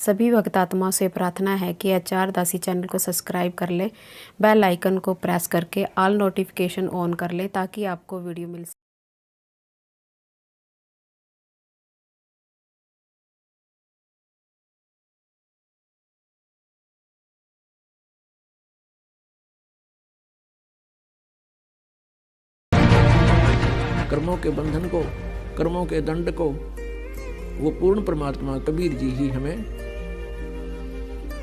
सभी भक्तात्माओं से प्रार्थना है कि आचार दासी चैनल को सब्सक्राइब कर ले, बेल आइकन को प्रेस करके ऑल नोटिफिकेशन ऑन कर ले ताकि आपको वीडियो मिल सके। कर्मों के बंधन को, कर्मों के दंड को वो पूर्ण परमात्मा कबीर जी ही हमें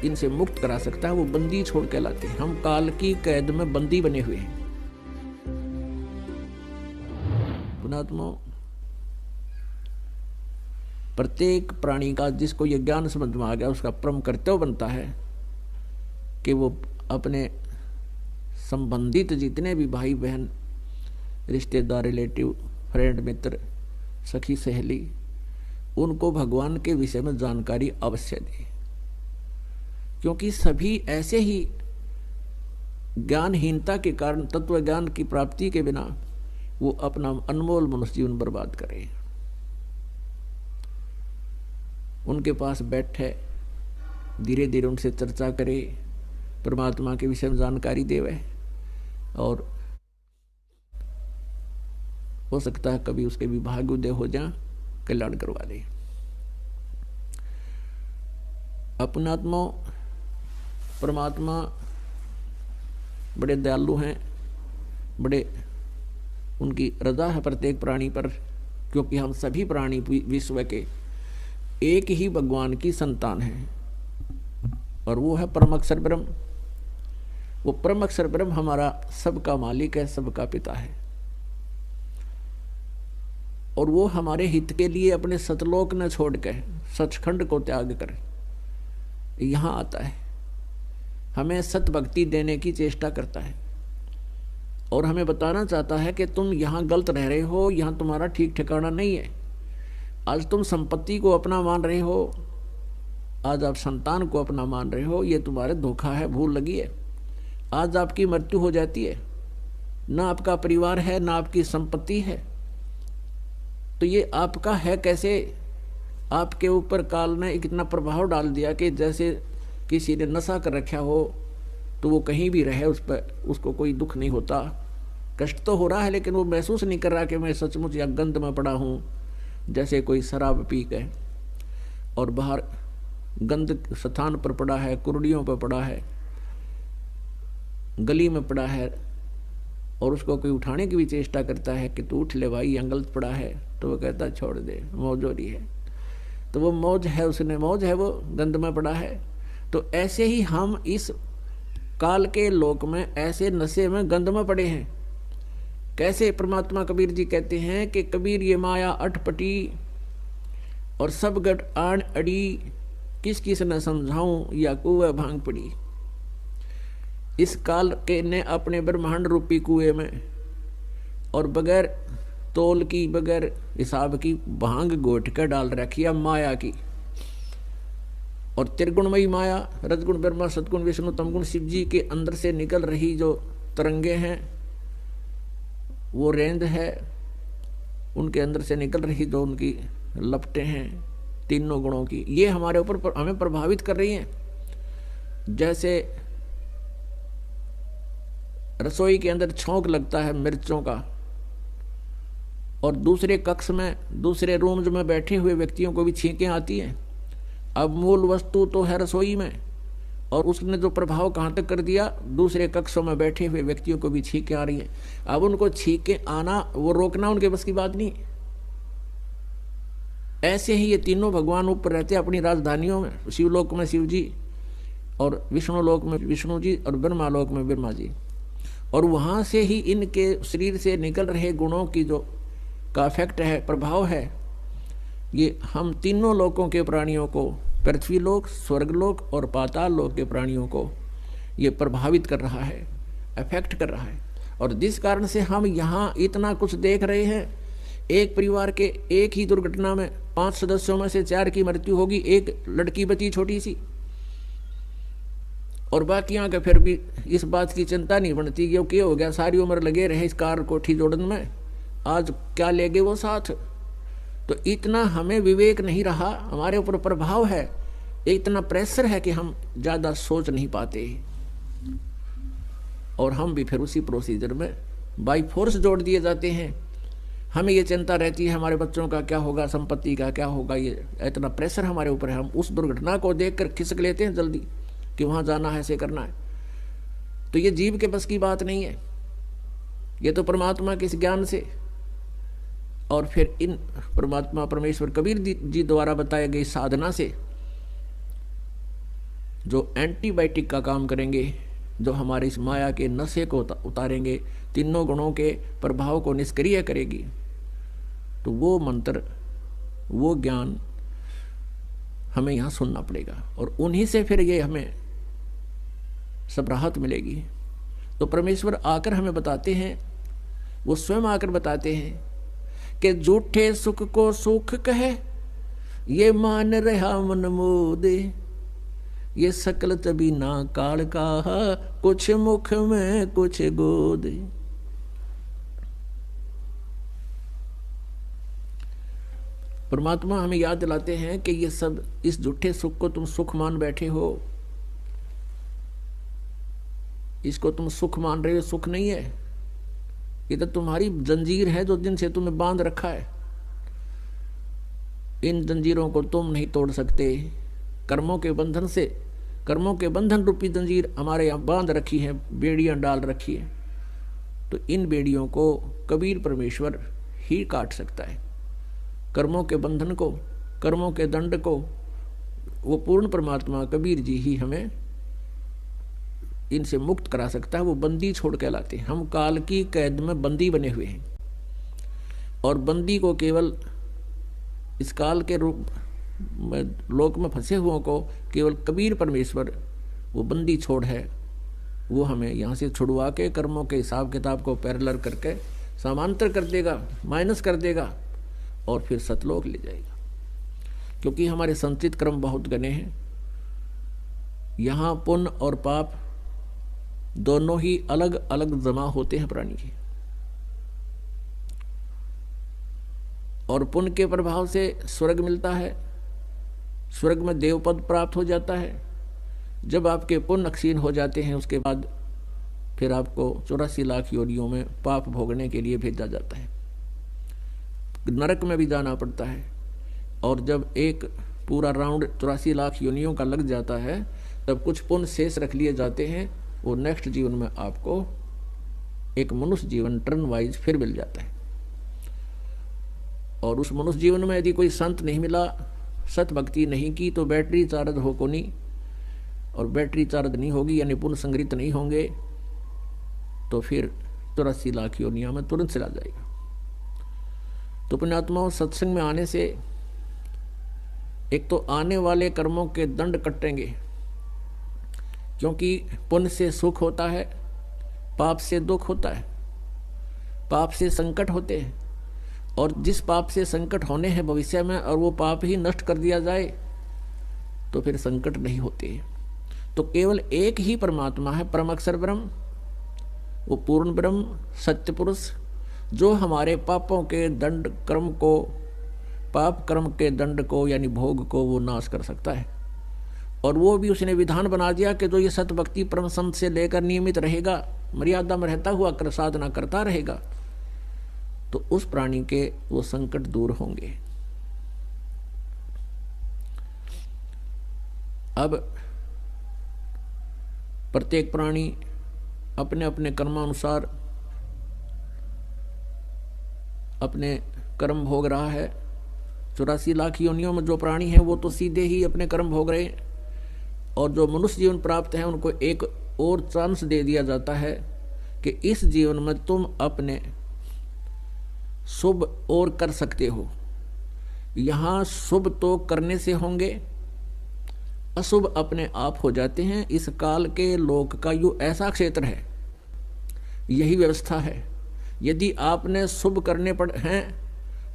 इनसे मुक्त करा सकता है। वो बंदी छोड़ के लाते हैं। हम काल की कैद में बंदी बने हुए हैं। पुणात्मा, प्रत्येक प्राणी का जिसको ये ज्ञान समझ में आ गया उसका परम कर्तव्य बनता है कि वो अपने संबंधित जितने भी भाई बहन, रिश्तेदार, रिलेटिव, फ्रेंड, मित्र, सखी, सहेली, उनको भगवान के विषय में जानकारी अवश्य दे, क्योंकि सभी ऐसे ही ज्ञानहीनता के कारण, तत्व ज्ञान की प्राप्ति के बिना वो अपना अनमोल मनुष्य जीवन बर्बाद करें। उनके पास बैठे, धीरे धीरे उनसे चर्चा करे, परमात्मा के विषय में जानकारी देवे, और हो सकता है कभी उसके भी भाग्य उदय हो जाए, कल्याण करवा दे। अपनात्मा परमात्मा बड़े दयालु हैं, बड़े उनकी रजा है प्रत्येक प्राणी पर, क्योंकि हम सभी प्राणी विश्व के एक ही भगवान की संतान हैं, और वो है परम अक्षर ब्रह्म। वो परम अक्षर ब्रह्म हमारा सबका मालिक है, सबका पिता है, और वो हमारे हित के लिए अपने सतलोक न छोड़ के सचखंड को त्याग कर यहाँ आता है। हमें सत भक्ति देने की चेष्टा करता है, और हमें बताना चाहता है कि तुम यहाँ गलत रह रहे हो, यहाँ तुम्हारा ठीक ठिकाना नहीं है। आज तुम संपत्ति को अपना मान रहे हो, आज आप संतान को अपना मान रहे हो, ये तुम्हारे धोखा है, भूल लगी है। आज आपकी मृत्यु हो जाती है, ना आपका परिवार है, ना आपकी संपत्ति है, तो ये आपका है कैसे? आपके ऊपर काल ने इतना प्रभाव डाल दिया कि जैसे किसी ने नशा कर रखा हो, तो वो कहीं भी रहे उस पर उसको कोई दुख नहीं होता। कष्ट तो हो रहा है, लेकिन वो महसूस नहीं कर रहा कि मैं सचमुच या गंध में पड़ा हूँ। जैसे कोई शराब पी के और बाहर गंद स्थान पर पड़ा है, कुर्डियों पर पड़ा है, गली में पड़ा है, और उसको कोई उठाने की भी चेष्टा करता है कि तू उठ ले भाई, यहाँ गलत पड़ा है, तो वो कहता छोड़ दे, मौज हो रही है। तो वो मौज है, उसने मौज है, वो गंद में पड़ा है। तो ऐसे ही हम इस काल के लोक में ऐसे नशे में, गंद में पड़े हैं। कैसे? परमात्मा कबीर जी कहते हैं कि कबीर ये माया अटपटी और सब गट आण अड़ी, किस किस न समझाऊं या कुएं भांग पड़ी। इस काल के ने अपने ब्रह्मांड रूपी कुएं में और बगैर तोल की, बगैर हिसाब की भांग गोट कर डाल रखी है माया की। और त्रिगुणमयी माया, रजगुण ब्रह्मा, सतगुण विष्णु, तमगुण शिव जी के अंदर से निकल रही जो तरंगे हैं, वो रेंद है, उनके अंदर से निकल रही जो उनकी लपटें हैं तीनों गुणों की, ये हमारे ऊपर हमें प्रभावित कर रही हैं। जैसे रसोई के अंदर छौंक लगता है मिर्चों का, और दूसरे कक्ष में, दूसरे रूम में बैठे हुए व्यक्तियों को भी छींकें आती हैं। अब मूल वस्तु तो है रसोई में, और उसने जो प्रभाव कहाँ तक कर दिया, दूसरे कक्षों में बैठे हुए व्यक्तियों को भी छींकें आ रही हैं। अब उनको छींकें आना, वो रोकना उनके बस की बात नहीं। ऐसे ही ये तीनों भगवान ऊपर रहते हैं अपनी राजधानियों में, शिवलोक में शिव जी, और विष्णुलोक में विष्णु जी, और ब्रह्मालोक में ब्रह्मा जी। और वहाँ से ही इनके शरीर से निकल रहे गुणों की जो का इफेक्ट है, प्रभाव है, ये हम तीनों लोकों के प्राणियों को, पृथ्वी लोक, स्वर्गलोक और पाताल लोक के प्राणियों को ये प्रभावित कर रहा है, इफेक्ट कर रहा है। और जिस कारण से हम यहाँ इतना कुछ देख रहे हैं, एक परिवार के एक ही दुर्घटना में 5 सदस्यों में से 4 की मृत्यु होगी, एक लड़की बची छोटी सी, और बाकियां के फिर भी इस बात की चिंता नहीं बनती क्योंकि हो गया, सारी उम्र लगे रहे इस कार कोठी जोड़न में, आज क्या ले गए वो साथ। तो इतना हमें विवेक नहीं रहा, हमारे ऊपर प्रभाव है इतना प्रेशर है कि हम ज़्यादा सोच नहीं पाते, और हम भी फिर उसी प्रोसीजर में बाई फोर्स जोड़ दिए जाते हैं। हमें ये चिंता रहती है हमारे बच्चों का क्या होगा, संपत्ति का क्या होगा, ये इतना प्रेशर हमारे ऊपर है। हम उस दुर्घटना को देखकर खिसक लेते हैं जल्दी कि वहाँ जाना है, ऐसे करना है। तो ये जीव के बस की बात नहीं है, ये तो परमात्मा के इस ज्ञान से और फिर इन परमात्मा परमेश्वर कबीर जी द्वारा बताए गए साधना से जो एंटीबायोटिक का काम करेंगे, जो हमारे इस माया के नशे को उतारेंगे, तीनों गुणों के प्रभाव को निष्क्रिय करेगी, तो वो मंत्र, वो ज्ञान हमें यहाँ सुनना पड़ेगा और उन्हीं से फिर ये हमें सब राहत मिलेगी। तो परमेश्वर आकर हमें बताते हैं, वो स्वयं आकर बताते हैं कि झूठे सुख को सुख कहे, ये मान रहा मन मोदे, ये सकल तभी ना काल का, कुछ मुख में कुछ गोदे। परमात्मा हमें याद दिलाते हैं कि ये सब, इस झूठे सुख को तुम सुख मान बैठे हो, इसको तुम सुख मान रहे हो, सुख नहीं है, ये तो तुम्हारी जंजीर है जो जिनसे तुम्हें बांध रखा है। इन जंजीरों को तुम नहीं तोड़ सकते। कर्मों के बंधन से, कर्मों के बंधन रूपी जंजीर हमारे यहाँ बांध रखी है, बेड़ियां डाल रखी है। तो इन बेड़ियों को कबीर परमेश्वर ही काट सकता है। कर्मों के बंधन को, कर्मों के दंड को वो पूर्ण परमात्मा कबीर जी ही हमें इनसे मुक्त करा सकता है। वो बंदी छोड़ के लाते हैं। हम काल की कैद में बंदी बने हुए हैं और बंदी को केवल इस काल के रूप में, लोक में फंसे हुओं को केवल कबीर परमेश्वर वो बंदी छोड़ है, वो हमें यहाँ से छुड़वा के कर्मों के हिसाब किताब को पैरेलल करके समांतर कर देगा, माइनस कर देगा और फिर सतलोक ले जाएगा। क्योंकि हमारे संचित कर्म बहुत घने हैं। यहाँ पुण्य और पाप दोनों ही अलग अलग जमा होते हैं प्राणी के, और पुण्य के प्रभाव से स्वर्ग मिलता है, स्वर्ग में देवपद प्राप्त हो जाता है। जब आपके पुण्य क्षीण हो जाते हैं उसके बाद फिर आपको 84 लाख योनियों में पाप भोगने के लिए भेजा जाता है, नरक में भी जाना पड़ता है। और जब एक पूरा राउंड 84 लाख योनियों का लग जाता है तब कुछ पुण्य शेष रख लिए जाते हैं, वो नेक्स्ट जीवन में आपको एक मनुष्य जीवन टर्न वाइज फिर मिल जाता है। और उस मनुष्य जीवन में यदि कोई संत नहीं मिला, सत भक्ति नहीं की, तो बैटरी चार्ज हो को नहीं, और बैटरी चार्ज नहीं होगी यानी पुण्य संग्रहित नहीं होंगे, तो फिर 84 लाख योनिया में तुरंत चला जाएगा। तो पुण्यात्माओं, सत्संग में आने से एक तो आने वाले कर्मों के दंड कटेंगे, क्योंकि पुण्य से सुख होता है, पाप से दुख होता है, पाप से संकट होते हैं। और जिस पाप से संकट होने हैं भविष्य में, और वो पाप ही नष्ट कर दिया जाए तो फिर संकट नहीं होते। तो केवल एक ही परमात्मा है, परम अक्षर ब्रह्म, वो पूर्ण ब्रह्म सत्य पुरुष, जो हमारे पापों के दंड कर्म को, पाप कर्म के दंड को यानी भोग को वो नाश कर सकता है। और वो भी उसने विधान बना दिया कि जो ये सत भक्ति परम संत से लेकर नियमित रहेगा, मर्यादा में रहता हुआ कर साधना करता रहेगा, तो उस प्राणी के वो संकट दूर होंगे। अब प्रत्येक प्राणी अपने अपने कर्मानुसार अपने कर्म भोग रहा है। 84 लाख योनियों में जो प्राणी है वो तो सीधे ही अपने कर्म भोग रहे हैं, और जो मनुष्य जीवन प्राप्त है उनको एक और चांस दे दिया जाता है कि इस जीवन में तुम अपने शुभ और कर सकते हो। यहाँ शुभ तो करने से होंगे, अशुभ अपने आप हो जाते हैं। इस काल के लोक का यो ऐसा क्षेत्र है, यही व्यवस्था है। यदि आपने शुभ करने पड़ हैं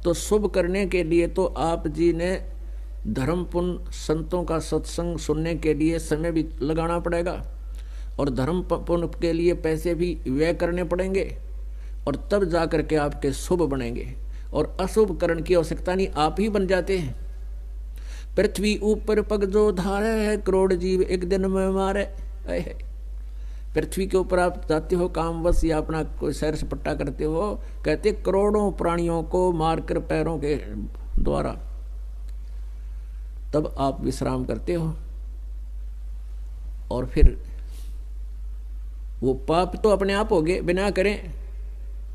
तो शुभ करने के लिए तो आप जी ने धर्म पुण्य संतों का सत्संग सुनने के लिए समय भी लगाना पड़ेगा, और धर्म पुण्य के लिए पैसे भी व्यय करने पड़ेंगे, और तब जा कर के आपके शुभ बनेंगे। और अशुभ करण की आवश्यकता नहीं, आप ही बन जाते हैं। पृथ्वी ऊपर पग जो धारे है, करोड़ जीव एक दिन में मारे। पृथ्वी के ऊपर आप जाते हो कामवश या अपना कोई सैर सपट्टा करते हो, कहते करोड़ों प्राणियों को मारकर पैरों के द्वारा, तब आप विश्राम करते हो। और फिर वो पाप तो अपने आप हो गए बिना करें,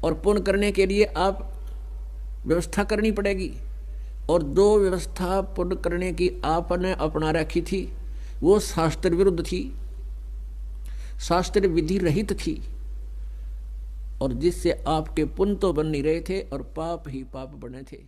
और पुण्य करने के लिए आप व्यवस्था करनी पड़ेगी। और जो व्यवस्था पुण्य करने की आपने अपना रखी थी वो शास्त्र विरुद्ध थी, शास्त्र विधि रहित थी, और जिससे आपके पुण्य तो बन नहीं रहे थे और पाप ही पाप बने थे।